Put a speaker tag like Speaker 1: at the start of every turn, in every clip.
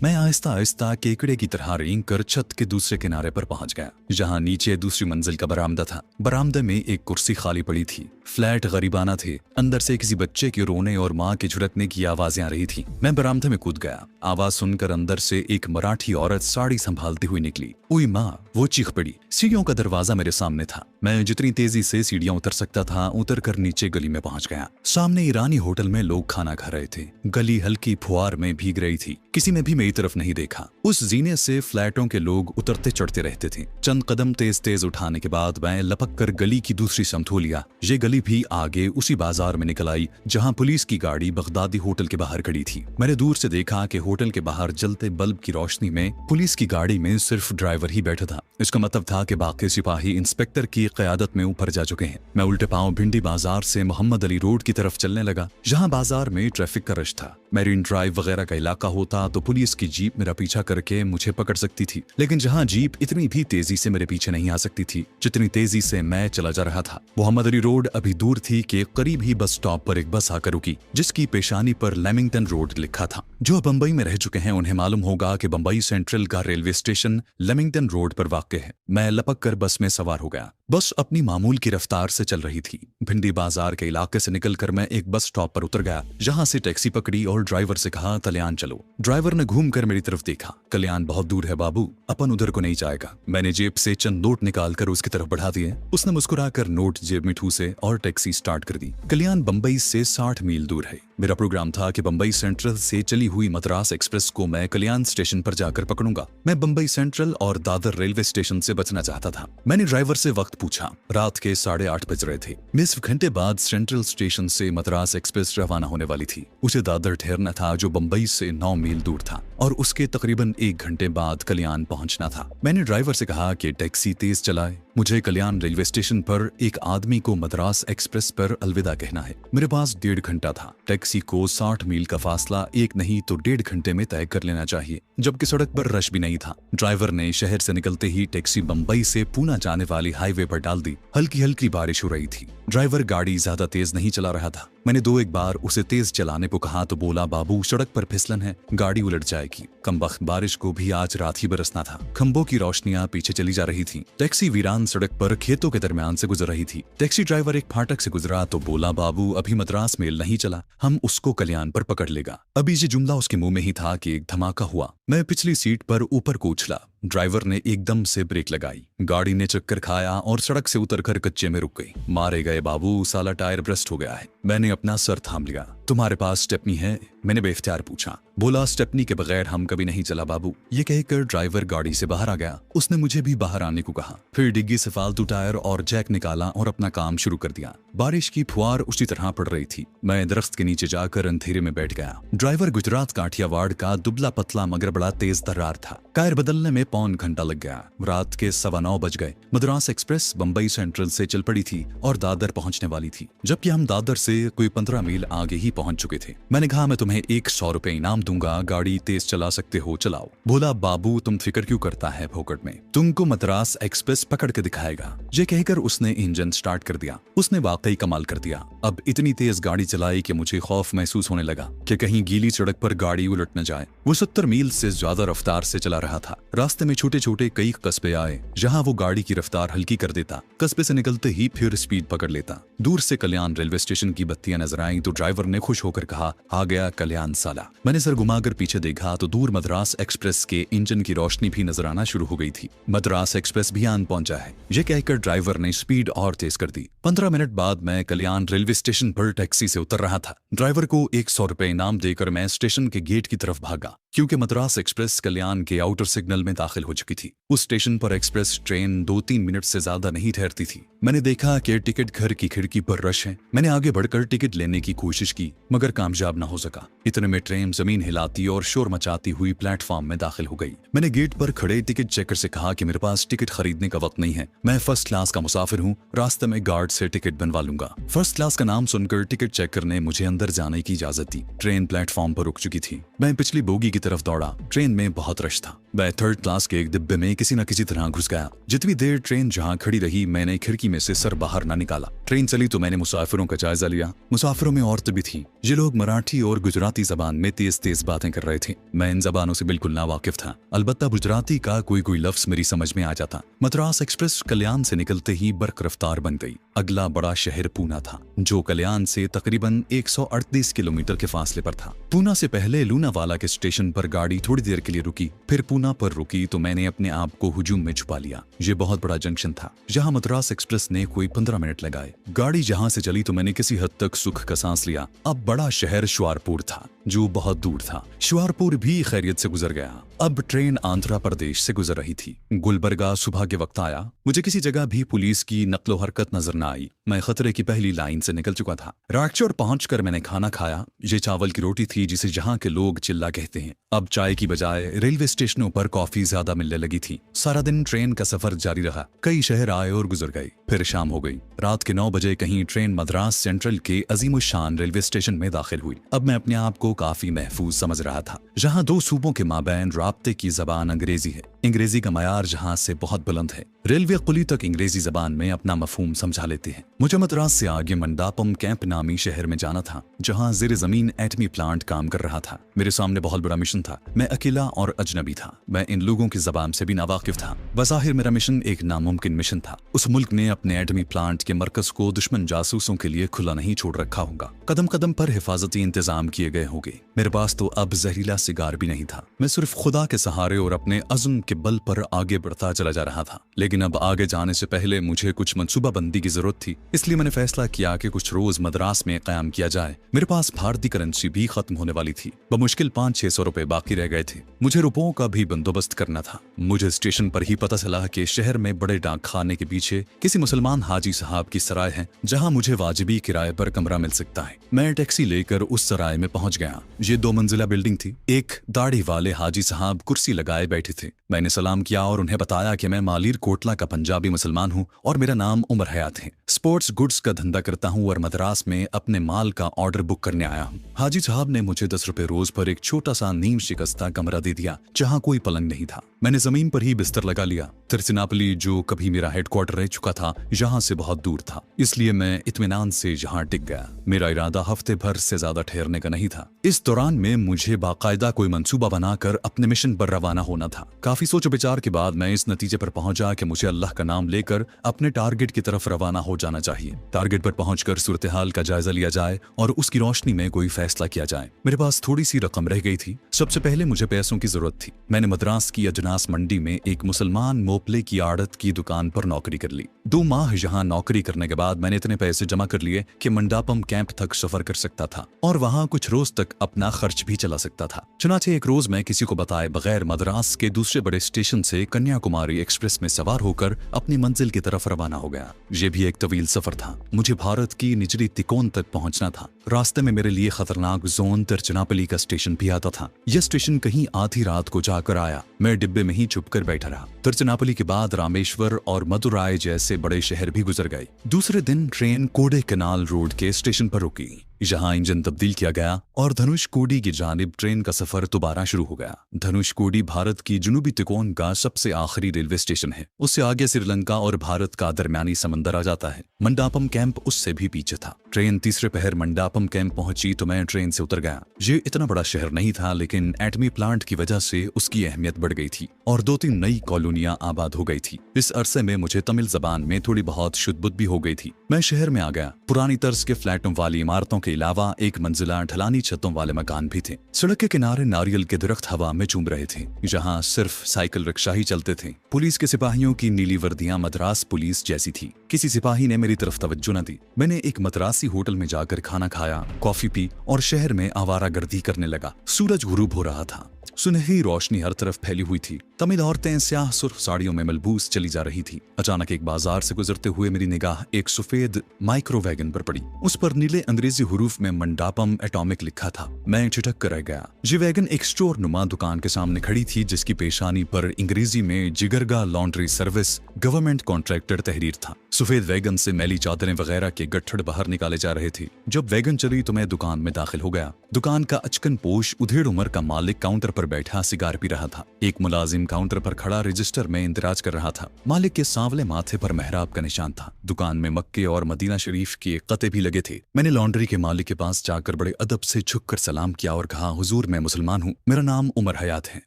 Speaker 1: मैं आहिस्ता आहिस्ता केकड़े की तरह रेंग कर छत के दूसरे किनारे पर पहुंच गया, जहां नीचे दूसरी मंजिल का बरामदा था। बरामदे में एक कुर्सी खाली पड़ी थी। फ्लैट गरीबाना थे। अंदर से किसी बच्चे के रोने और माँ के झुरकने की आवाजें आ रही थी। मैं बरामदे में कूद गया। आवाज सुनकर अंदर से एक मराठी औरत साड़ी संभालती हुई निकली। उई माँ, वो चीख पड़ी। सीढ़ियों का दरवाजा मेरे सामने था। मैं जितनी तेजी से सीढ़ियां उतर सकता था उतर कर नीचे गली में पहुंच गया। सामने ईरानी होटल में लोग खाना खा रहे थे। गली हल्की फुहार में भीग रही थी। किसी ने भी मेरी तरफ नहीं देखा। उस जीने से फ्लैटों के लोग उतरते चढ़ते रहते थे। चंद कदम तेज तेज उठाने के बाद मैं लपक कर गली की दूसरी समत लिया। ये गली भी आगे उसी बाजार में निकल आई जहां पुलिस की गाड़ी बगदादी होटल के बाहर खड़ी थी। मैंने दूर से देखा कि होटल के बाहर जलते बल्ब की रोशनी में पुलिस की गाड़ी में सिर्फ ड्राइवर ही बैठा था। इसका मतलब था कि बाकी सिपाही इंस्पेक्टर की क़यादत में ऊपर जा चुके हैं। मैं उल्टे पांव भिंडी बाजार से मोहम्मद अली रोड की तरफ चलने लगा, जहां बाजार में ट्रैफिक का रश था। मैरीन ड्राइव वगैरह का इलाका होता तो पुलिस की जीप मेरा पीछा करके मुझे पकड़ सकती थी, लेकिन जहां जीप इतनी भी तेजी से मेरे पीछे नहीं आ सकती थी जितनी तेजी से मैं चला जा रहा था। मोहम्मद अली रोड अभी दूर थी कि करीब ही बस स्टॉप पर एक बस आकर रुकी, जिसकी पेशानी पर लेमिंगटन रोड लिखा था। जो बंबई में रह चुके हैं उन्हें मालूम होगा कि बंबई सेंट्रल का रेलवे स्टेशन लेमिंगटन रोड पर वाक़ है। मैं लपक कर बस में सवार हो गया। बस अपनी मामूल की रफ्तार से चल रही थी। भिंडी बाजार के इलाके से निकलकर मैं एक बस स्टॉप पर उतर गया, जहां से टैक्सी पकड़ी और ड्राइवर से कहा, कल्याण चलो। ड्राइवर ने घूमकर मेरी तरफ देखा। कल्याण बहुत दूर है बाबू, अपन उधर को नहीं जाएगा। मैंने जेब से चंद नोट निकालकर उसकी तरफ बढ़ा दिए। उसने मुस्कुराकर नोट जेब में ठूसे और टैक्सी स्टार्ट कर दी। कल्याण बंबई से 60 मील दूर है। मेरा प्रोग्राम था कि बंबई सेंट्रल से चली हुई मद्रास एक्सप्रेस को मैं कल्याण स्टेशन पर जाकर पकड़ूंगा। मैं बंबई सेंट्रल और दादर रेलवे स्टेशन से बचना चाहता था। मैंने ड्राइवर से वक्त पूछा। रात के 8:30 बज रहे थे। निस्फ घंटे बाद सेंट्रल स्टेशन से मद्रास एक्सप्रेस रवाना होने वाली थी। उसे दादर ठहरना था, जो बंबई से 9 मील दूर था, और उसके तकरीबन 1 घंटे बाद कल्याण पहुंचना था। मैंने ड्राइवर से कहा कि टैक्सी तेज चलाए। मुझे कल्याण रेलवे स्टेशन पर एक आदमी को मद्रास एक्सप्रेस पर अलविदा कहना है। मेरे पास 1.5 घंटा था। टैक्सी को 60 मील का फासला एक नहीं तो 1.5 घंटे में तय कर लेना चाहिए, जबकि सड़क पर रश भी नहीं था। ड्राइवर ने शहर से निकलते ही टैक्सी बंबई से पूना जाने वाली हाईवे पर डाल दी। हल्की हल्की बारिश हो रही थी। ड्राइवर गाड़ी ज्यादा तेज नहीं चला रहा था। मैंने 2-1 बार उसे तेज चलाने को कहा तो बोला, बाबू सड़क पर फिसलन है, गाड़ी उलट जाएगी। कमबख्त बारिश को भी आज रात ही बरसना था। खंभों की रोशनियां पीछे चली जा रही थी। टैक्सी वीरान सड़क पर खेतों के दरमियान से गुजर रही थी। टैक्सी ड्राइवर एक फाटक से गुजरा तो बोला, बाबू अभी मद्रास मेल नहीं चला, हम उसको कल्याण पर पकड़ लेगा। अभी ये जुमला उसके मुंह में ही था कि एक धमाका हुआ। मैं पिछली सीट पर ऊपर को उछला। ड्राइवर ने एकदम से ब्रेक लगाई। गाड़ी ने चक्कर खाया और सड़क से उतरकर कच्चे में रुक गई। मारे गए बाबू, साला टायर ब्रस्ट हो गया है। मैंने अपना सर थाम लिया। तुम्हारे पास स्टेपनी है? मैंने बेख्तियार पूछा। बोला, स्टेपनी के बगैर हम कभी नहीं चला बाबू। ये कहकर ड्राइवर गाड़ी से बाहर आ गया। उसने मुझे भी बाहर आने को कहा। फिर डिग्गी से फालतू टायर और जैक निकाला और अपना काम शुरू कर दिया। बारिश की फुहार उसी तरह पड़ रही थी। मैं दरख्त के नीचे जाकर अंधेरे में बैठ गया। ड्राइवर गुजरात काठियावाड़ का दुबला पतला मगर बड़ा तेज तर्रार था। टायर बदलने में 1.25 घंटा लग गया। रात के 9:15 बज गए। मद्रास एक्सप्रेस बंबई सेंट्रल से चल पड़ी थी और दादर पहुंचने वाली थी, जबकि हम दादर से कोई 15 मील आगे ही पहुंच चुके थे। मैंने कहा, मैं तुम्हें 100 रुपए इनाम दूंगा, गाड़ी तेज चला सकते हो, चलाओ। बोला, बाबू तुम फिक्र क्यों करता है फोकट में, तुमको मद्रास एक्सप्रेस पकड़ के दिखाएगा। ये कहकर उसने इंजन स्टार्ट कर दिया। उसने वाकई कमाल कर दिया। अब इतनी तेज गाड़ी चलाई कि मुझे खौफ महसूस होने लगा कि कहीं गीली सड़क पर गाड़ी उलट न जाए। वो 70 मील से ज्यादा रफ्तार से चला रहा था। रास्ते में छोटे छोटे कई कस्बे आए, जहां वो गाड़ी की रफ्तार हल्की कर देता। कस्बे से निकलते ही फिर स्पीड पकड़ लेता। दूर से कल्याण रेलवे स्टेशन की बत्तियां नजर आईं तो ड्राइवर ने खुश होकर कहा, आ गया कल्याण साला। मैंने सर घुमाकर पीछे देखा तो दूर मद्रास एक्सप्रेस के इंजन की रोशनी भी नजर आना शुरू हो गई थी। मद्रास एक्सप्रेस भी आन पहुंचा है, ये कहकर ड्राइवर ने स्पीड और तेज कर दी। 15 मिनट बाद मैं कल्याण रेलवे स्टेशन पर टैक्सी से उतर रहा था। ड्राइवर को 100 रुपए इनाम देकर मैं स्टेशन के गेट की तरफ भागा, क्योंकि मद्रास एक्सप्रेस कल्याण के आउटर सिग्नल में दाखिल हो चुकी थी। उस स्टेशन पर एक्सप्रेस ट्रेन 2-3 मिनट से ज्यादा नहीं ठहरती थी। मैंने देखा कि टिकट घर की खिड़की पर रश है। मैंने आगे बढ़कर टिकट लेने की कोशिश की, मगर कामयाब न हो सका। इतने में ट्रेन जमीन हिलाती और शोर मचाती हुई प्लेटफॉर्म में दाखिल हो गई। मैंने गेट पर खड़े टिकट चेकर से कहा कि मेरे पास टिकट खरीदने का वक्त नहीं है, मैं फर्स्ट क्लास का मुसाफिर हूँ, रास्ते में गार्ड से टिकट बनवा लूंगा। फर्स्ट क्लास का नाम सुनकर टिकट चेक करने मुझे अंदर जाने की इजाजत दी। ट्रेन प्लेटफॉर्म पर रुक चुकी थी। मैं पिछली बोगी की तरफ दौड़ा। ट्रेन में बहुत रश था। मैं थर्ड क्लास के एक डिब्बे में किसी न किसी तरह घुस गया। जितनी देर ट्रेन जहां खड़ी रही, मैंने खिड़की में से सर बाहर ना निकाला। ट्रेन चली तो मैंने मुसाफिरों का जायजा लिया। मुसाफिरों में औरतें भी थी। ये लोग मराठी और गुजराती जबान में तेज तेज बातें कर रहे थे। मैं इन जबानों से बिल्कुल ना वाकिफ था। अलबत्ता गुजराती का कोई कोई लफ्ज मेरी समझ में आ जाता। मद्रास एक्सप्रेस कल्याण से निकलते ही बर्क रफ्तार बन गई। अगला बड़ा शहर पूना था, जो कल्याण से तकरीबन 138 किलोमीटर के फासले पर था। पूना से पहले लूनावाला के स्टेशन पर गाड़ी थोड़ी देर के लिए रुकी, फिर पूना पर रुकी तो मैंने अपने आप को हुजूम में छुपा लिया। ये बहुत बड़ा जंक्शन था, जहां मद्रास एक्सप्रेस ने कोई 15 मिनट लगाए। गाड़ी जहां से चली तो मैंने किसी हद तक सुख का सांस लिया। अब बड़ा शहर शुआरपुर था, जो बहुत दूर था। शुआरपुर भी खैरियत से गुजर गया। अब ट्रेन आंध्र प्रदेश से गुजर रही थी। गुलबर्गा सुबह के वक्त आया। मुझे किसी जगह भी पुलिस की नकलो हरकत नजर न आई। मैं खतरे की पहली लाइन से निकल चुका था। राक्चौर पहुंचकर मैंने खाना खाया। ये चावल की रोटी थी, जिसे जहां के लोग चिल्ला कहते हैं। अब चाय की बजाय रेलवे स्टेशनों पर कॉफी ज्यादा मिलने लगी थी। सारा दिन ट्रेन का सफर जारी रहा। कई शहर आए और गुजर गए। फिर शाम हो गई। रात के 9 बजे कहीं ट्रेन मद्रास सेंट्रल के अजीमुशान रेलवे स्टेशन में दाखिल हुई। अब मैं अपने आप को काफी महफूज समझ रहा था। जहां दो सूबों के माबैन राब्ते की जबान अंग्रेजी है। अंग्रेजी का मयार जहां से बहुत बुलंद है। रेलवे कुली तक अंग्रेजी जबान में अपना मफहूम समझा लेते हैं। मुझे मद्रास से आगे मंडापम कैंप नामी शहर में जाना था, जहां ज़ेरे जमीन एटमी प्लांट काम कर रहा था। मेरे सामने बहुत बड़ा मिशन था। मैं अकेला और अजनबी था। मैं इन लोगों की जबान से भी नावाकिफ था। बज़ाहिर मेरा मिशन एक नामुमकिन मिशन था। उस मुल्क ने अपने एटमी प्लांट के मरकज को दुश्मन जासूसों के लिए खुला नहीं छोड़ रखा होगा। कदम कदम पर हिफाजती इंतजाम किए गए होंगे। मेरे पास तो अब जहरीला सिगार भी नहीं था। मैं सिर्फ खुदा के सहारे और अपने अज़्म के बल पर आगे बढ़ता चला जा रहा था। लेकिन अब आगे जाने से पहले मुझे कुछ मंसूबाबंदी की जरूरत थी। इसलिए मैंने फैसला किया कि कुछ रोज मद्रास में कायम किया जाए। मेरे पास भारतीय करेंसी भी खत्म होने वाली थी। बमुश्किल 500-600 रुपए बाकी रह गए थे। मुझे रुपयों का भी बंदोबस्त करना था। मुझे स्टेशन पर ही पता चला कि शहर में बड़े डाक खाने के पीछे किसी मुसलमान हाजी साहब की सराय है, जहां मुझे वाजिबी किराए पर कमरा मिल सकता है। मैं टैक्सी लेकर उस सराय में पहुंच गया। ये 2 मंजिला बिल्डिंग थी। एक दाढ़ी वाले हाजी साहब कुर्सी लगाए बैठे थे। मैंने सलाम किया और उन्हें बताया कि मैं मालिर कोटला का पंजाबी मुसलमान हूँ और मेरा नाम उमर हयात है। स्पोर्ट्स गुड्स का धंधा करता हूँ और मद्रास में अपने माल का ऑर्डर बुक करने आया हूँ। हाजी साहब ने मुझे 10 रुपए रोज पर एक छोटा सा नीम शिकस्ता कमरा दे दिया, जहाँ कोई पलंग नहीं था। मैंने जमीन पर ही बिस्तर लगा लिया। तिरुचिनापल्ली, जो कभी मेरा हेडक्वार्टर रह चुका था, यहाँ से बहुत दूर था, इसलिए मैं इत्मीनान से यहाँ टिक गया। मेरा इरादा हफ्ते भर से ज्यादा ठहरने का नहीं था। इस दौरान में मुझे बाकायदा कोई मंसूबा बनाकर अपने मिशन पर रवाना होना था। काफी सोच विचार के बाद मैं इस नतीजे पर पहुंचा कि मुझे अल्लाह का नाम लेकर अपने टारगेट की तरफ रवाना हो जाना चाहिए। टारगेट पर पहुंचकर सूरत हाल का जायजा लिया जाए और उसकी रोशनी में कोई फैसला किया जाए। मेरे पास थोड़ी सी रकम रह गई थी। सबसे पहले मुझे पैसों की जरूरत थी। मैंने मद्रास की अजनास मंडी में एक मुसलमान मोपले की आड़त की दुकान पर नौकरी कर ली। 2 माह यहाँ नौकरी करने के बाद मैंने इतने पैसे जमा कर लिए कि मंडापम कैंप तक सफर कर सकता था और वहाँ कुछ रोज तक अपना खर्च भी चला सकता था। चुनाचे एक रोज मैं किसी को बताए बगैर मद्रास के दूसरे बड़े स्टेशन से कन्याकुमारी एक्सप्रेस में सवार होकर अपनी मंजिल की तरफ रवाना हो गया। ये भी एक तवील सफर था। मुझे भारत की निचली तिकोन तक पहुंचना था। रास्ते में मेरे लिए खतरनाक जोन तिरुचिनापल्ली का स्टेशन भी आता था। यह स्टेशन कहीं आधी रात को जाकर आया। मैं डिब्बे में ही छुपकर बैठा रहा। तिरुचिनापल्ली के बाद रामेश्वर और मदुराई जैसे बड़े शहर भी गुजर गए। दूसरे दिन ट्रेन कोडे कनाल रोड के स्टेशन पर रुकी। यहाँ इंजन तब्दील किया गया और धनुषकोडी की जानिब ट्रेन का सफर दोबारा शुरू हो गया। धनुषकोडी भारत की जुनूबी तिकोन का सबसे आखिरी रेलवे स्टेशन है। उससे आगे श्रीलंका और भारत का दरमियानी समंदर आ जाता है। मंडापम कैंप उससे भी पीछे था। ट्रेन तीसरे पहर मंडापम कैंप पहुंची तो मैं ट्रेन से उतर गया। ये इतना बड़ा शहर नहीं था, लेकिन एटमी प्लांट की वजह से उसकी अहमियत बढ़ गई थी और 2-3 नई कॉलोनियां आबाद हो गई थी। इस अरसे में मुझे तमिल जबान में थोड़ी बहुत शुद्ध भी हो गई थी। मैं शहर में आ गया। पुरानी तर्ज के फ्लैटों वाली इमारतों के अलावा एक मंजिला ढलानी छतों वाले मकान भी थे। सड़क के किनारे नारियल के दरख्त हवा में चूम रहे थे, जहां सिर्फ साइकिल रिक्शा ही चलते थे। पुलिस के सिपाहियों की नीली वर्दियां मद्रास पुलिस जैसी थी। किसी सिपाही ने मेरी तरफ तवज्जो न दी। मैंने एक मद्रासी होटल में जाकर खाना खा खाया, कॉफी पी और शहर में आवारागर्दी करने लगा। सूरज गुरूब हो रहा था, सुनहरी रोशनी हर तरफ फैली हुई थी। तमिल औरतें स्याह सुर्ख साड़ियों में मलबूस चली जा रही थी। अचानक एक बाजार से गुजरते हुए मेरी निगाह एक सफेद माइक्रो वैगन पर पड़ी। उस पर नीले अंग्रेजी हुरूफ में मंडापम एटॉमिक लिखा था। मैं ठिठक कर रह गया। ये वैगन एक स्टोर नुमा दुकान के सामने खड़ी थी, जिसकी पेशानी पर अंग्रेजी में जिगरगा लॉन्ड्री सर्विस गवर्नमेंट कॉन्ट्रैक्टर तहरीर था। सफेद वैगन से मैली चादरें वगैरह के गट्ठड़ बाहर निकाले जा रहे थे। जब वैगन चली तो मैं दुकान में दाखिल हो गया। दुकान का अचकन पोश उधेड़ उम्र का मालिक काउंटर पर बैठा सिगार पी रहा था। एक मुलाजिम काउंटर पर खड़ा रजिस्टर में इंतराज कर रहा था। मालिक के सांवले माथे पर मेहराब का निशान था। दुकान में मक्के और मदीना शरीफ के कते भी लगे थे। मैंने लॉन्ड्री के मालिक के पास जाकर बड़े अदब से झुककर सलाम किया और कहा, हुजूर मैं मुसलमान हूँ, मेरा नाम उमर हयात है,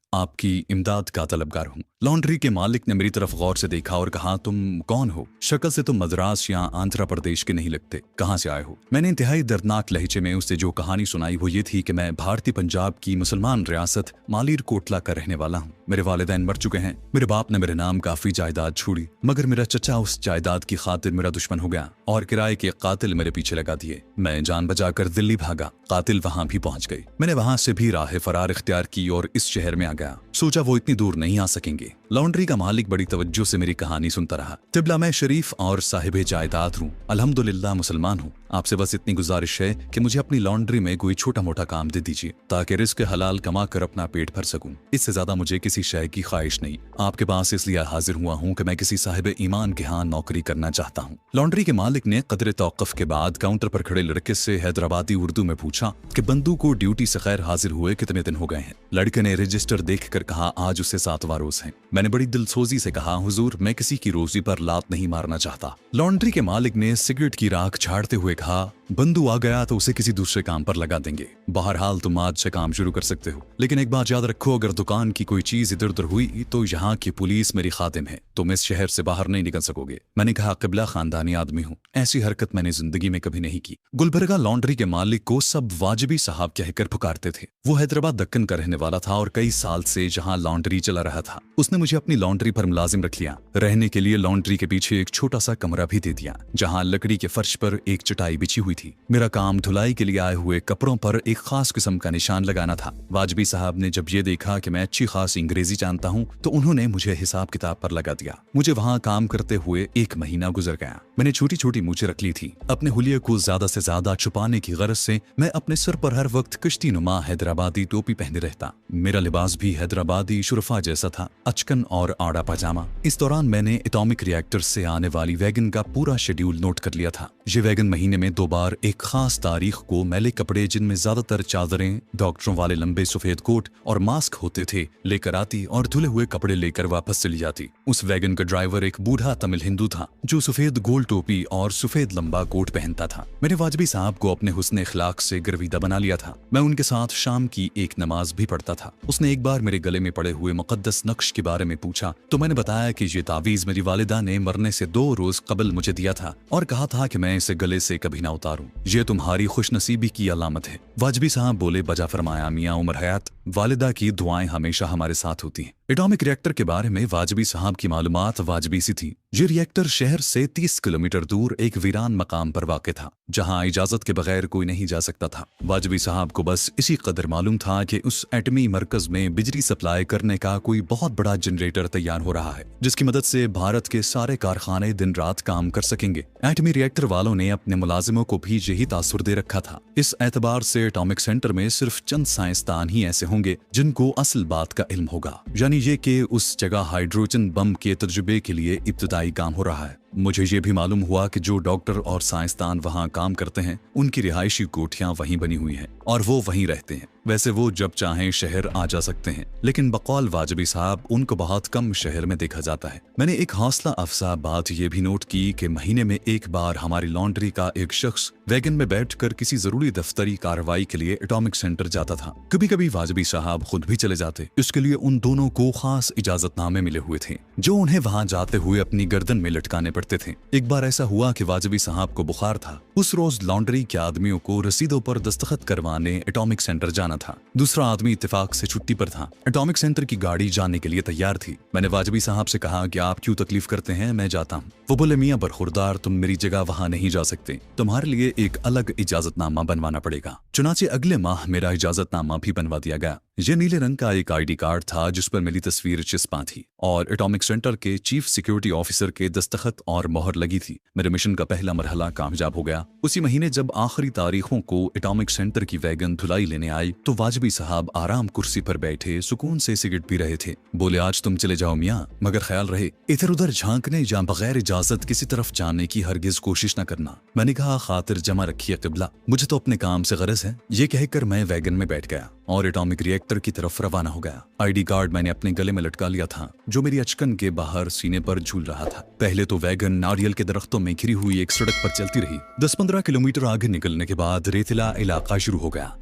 Speaker 1: आपकी इमदाद का तलबगार हूँ। लॉन्ड्री के मालिक ने मेरी तरफ गौर से देखा और कहा, तुम कौन हो? शक्ल से तुम मद्रास या आंध्र प्रदेश के नहीं लगते, कहाँ से आए हो? मैंने इंतहाई दर्दनाक लहजे में उससे जो कहानी सुनाई वो ये थी कि मैं भारतीय पंजाब की मुसलमान रियासत मालिर कोटला का रहने वाला हूँ। मेरे वालिदैन मर चुके हैं। मेरे बाप ने मेरे नाम काफी जायदाद छोड़ी, मगर मेरा चचा उस जायदाद की खातिर मेरा दुश्मन हो गया और किराए के कातिल मेरे पीछे लगा दिए। मैं जान बचाकर दिल्ली भागा। कातिल वहां भी पहुंच गए। मैंने वहां से भी राह फरार इख्तियार की और इस शहर में आ गया। सोचा वो इतनी दूर नहीं आ सकेंगे। लॉन्ड्री का मालिक बड़ी तवज्जो से मेरी कहानी सुनता रहा। तिबला मैं शरीफ और साहिब जायदाद हूँ, अल्हम्दुलिल्लाह मुसलमान हूँ। आपसे बस इतनी गुजारिश है कि मुझे अपनी लॉन्ड्री में कोई छोटा मोटा काम दे दीजिए ताकि रिस्क हलाल कमा कर अपना पेट भर सकूं। इससे ज्यादा मुझे किसी शय की ख्वाहिश नहीं। आपके पास इसलिए हाजिर हुआ हूँ कि मैं किसी साहिब ईमान के यहाँ नौकरी करना चाहता हूँ। लॉन्ड्री के मालिक ने कदरे तौक़ुफ़ के बाद काउंटर पर खड़े लड़के से हैदराबादी उर्दू में पूछा कि बंदू को ड्यूटी से खैर हाजिर हुए कितने दिन हो गए हैं। लड़के ने रजिस्टर देख कर कहा, आज उससे 7वां रोज है। मैंने बड़ी दिलसोजी से कहा, हुजूर मैं किसी की रोजी पर लात नहीं मारना चाहता। लॉन्ड्री के मालिक ने सिगरेट की राख झाड़ते हुए कहा, बंदू आ गया तो उसे किसी दूसरे काम पर लगा देंगे। बहरहाल तुम आज से काम शुरू कर सकते हो, लेकिन एक बात याद रखो, अगर दुकान की कोई चीज इधर उधर हुई तो यहाँ की पुलिस मेरी खातिम है, तुम इस शहर से बाहर नहीं निकल सकोगे। मैंने कहा, क़िबला खानदानी आदमी हूँ, ऐसी हरकत मैंने जिंदगी में कभी नहीं की। गुलबर्गा लॉन्ड्री के मालिक को सब वाजिबी साहब कहकर पुकारते थे। वो हैदराबाद दक्कन का रहने वाला था और कई साल से जहाँ लॉन्ड्री चला रहा था। उसने मुझे अपनी लॉन्ड्री पर मुलाजिम रख लिया। रहने के लिए लॉन्ड्री के पीछे एक छोटा सा कमरा भी दे दिया, जहाँ लकड़ी के फर्श पर एक चटाई बिछी हुई थी। मेरा काम धुलाई के लिए आए हुए कपड़ों पर एक खास किस्म का निशान लगाना था। वाजबी साहब ने जब ये देखा कि मैं अच्छी खास अंग्रेजी जानता हूँ तो उन्होंने मुझे हिसाब किताब पर लगा दिया। मुझे वहाँ काम करते हुए 1 महीना गुजर गया। मैंने छोटी छोटी मूछें रख ली थी। अपने हुलिये को ज्यादा से ज्यादा छुपाने की गरज से मैं अपने सर पर हर वक्त कश्ती नुमा हैदराबादी टोपी पहने रहता। मेरा लिबास भी हैदराबादी शुरफा जैसा था, अचकन और आड़ा पजामा। इस दौरान मैंने एटॉमिक रिएक्टर से आने वाली वैगन का पूरा शेड्यूल नोट कर लिया था। ये वैगन महीने में 2 बार एक खास तारीख को मैले कपड़े, जिनमें ज्यादातर चादरें, डॉक्टरों वाले लंबे सफेद कोट और मास्क होते थे, लेकर आती और धुले हुए कपड़े लेकर वापस चली जाती। उस वैगन का ड्राइवर एक बूढ़ा तमिल हिंदू था जो सफेद गोल टोपी और सफेद लंबा कोट पहनता था। मैंने वाजबी साहब को अपने हुस्न इखलाक से गर्विदा बना लिया था। मैं उनके साथ शाम की एक नमाज भी पढ़ता था। उसने एक बार मेरे गले में पड़े हुए मुकद्दस नक्श के बारे में पूछा तो मैंने बताया कि ये तावीज मेरी वालिदा ने मरने से 2 रोज कबल मुझे दिया था और कहा था कि मैं इसे गले से कभी ना उतारूं। ये तुम्हारी खुशनसीबी की अलामत है। वाजबी साहब बोले, बजा फरमाया मियां उमर हयात, वालिदा की दुआएं हमेशा हमारे साथ होती हैं। एटॉमिक रिएक्टर के बारे में वाजबी साहब की मालूमात वाजबी सी थी। ये रिएक्टर शहर से 30 किलोमीटर दूर एक वीरान मकाम पर वाक़ था, जहां इजाजत के बगैर कोई नहीं जा सकता था। वाजबी साहब को बस इसी कदर मालूम था कि उस एटमी मरकज में बिजली सप्लाई करने का कोई बहुत बड़ा जनरेटर तैयार हो रहा है, जिसकी मदद से भारत के सारे कारखाने दिन रात काम कर सकेंगे। एटमी रिएक्टर वालों ने अपने मुलाजिमों को भी यही तासुर दे रखा था। इस एतबार से एटॉमिक सेंटर में सिर्फ चंद साइंसदान ही ऐसे होंगे जिनको असल बात का इल्म होगा, यानी ये कि उस जगह हाइड्रोजन बम के तजुर्बे के लिए इब्तदाई काम हो रहा है। मुझे ये भी मालूम हुआ कि जो डॉक्टर और साइंसदान वहाँ काम करते हैं उनकी रिहायशी कोठियाँ वहीं बनी हुई हैं और वो वहीं रहते हैं। वैसे वो जब चाहें शहर आ जा सकते हैं, लेकिन बकौल वाजबी साहब उनको बहुत कम शहर में देखा जाता है। मैंने एक हौसला अफजा बात ये भी नोट की कि महीने में 1 बार हमारी लॉन्ड्री का एक शख्स वैगन में बैठकर किसी जरूरी दफ्तरी कार्रवाई के लिए एटॉमिक सेंटर जाता था। कभी कभी वाजबी साहब खुद भी चले जाते। इसके लिए उन दोनों को खास इजाजतनामे मिले हुए थे जो उन्हें वहां जाते हुए अपनी गर्दन में लटकाने पड़ते करते थे। एक बार ऐसा हुआ कि वाजबी साहब को बुखार था। उस रोज लॉन्ड्री के आदमियों को रसीदों पर दस्तखत करवाने एटॉमिक सेंटर जाना था। दूसरा आदमी इत्तेफाक से छुट्टी पर था। एटॉमिक सेंटर की गाड़ी जाने के लिए तैयार थी। मैंने वाजबी साहब से कहा कि आप क्यों तकलीफ करते हैं, मैं जाता हूँ। वो बोले, मियाँ बरखुरदार, तुम मेरी जगह वहाँ नहीं जा सकते, तुम्हारे लिए एक अलग इजाजतनामा बनवाना पड़ेगा। चुनाचे अगले माह मेरा इजाजतनामा भी बनवा दिया गया। ये नीले रंग का एक ID कार्ड था जिस पर मेरी तस्वीर चिस्पा थी और एटॉमिक सेंटर के चीफ सिक्योरिटी ऑफिसर के दस्तखत और मोहर लगी थी। मेरे मिशन का पहला मरहला कामयाब हो गया। उसी महीने जब आखिरी तारीखों को एटॉमिक सेंटर की वैगन धुलाई लेने आई तो वाजबी साहब आराम कुर्सी पर बैठे सुकून से सिगरेट पी रहे थे। बोले, आज तुम चले जाओ मियाँ, मगर ख्याल रहे इधर उधर झांकने या बगैर इजाजत किसी तरफ जाने की हरगिज कोशिश न करना। मैंने कहा, खातिर जमा रखिए किबला, मुझे तो अपने काम से गरज है। ये कहकर मैं वैगन में बैठ गया और एटॉमिक रिएक्टर की तरफ रवाना हो गया। ID कार्ड मैंने अपने गले में लटका लिया था जो मेरी अचकन के बाहर सीने पर झूल रहा था। पहले तो वैगन नारियल के दरख्तों में घिरी हुई एक सड़क पर चलती रही। 10-15 किलोमीटर आगे निकलने के बाद रेतीला इलाका शुरू हो गया।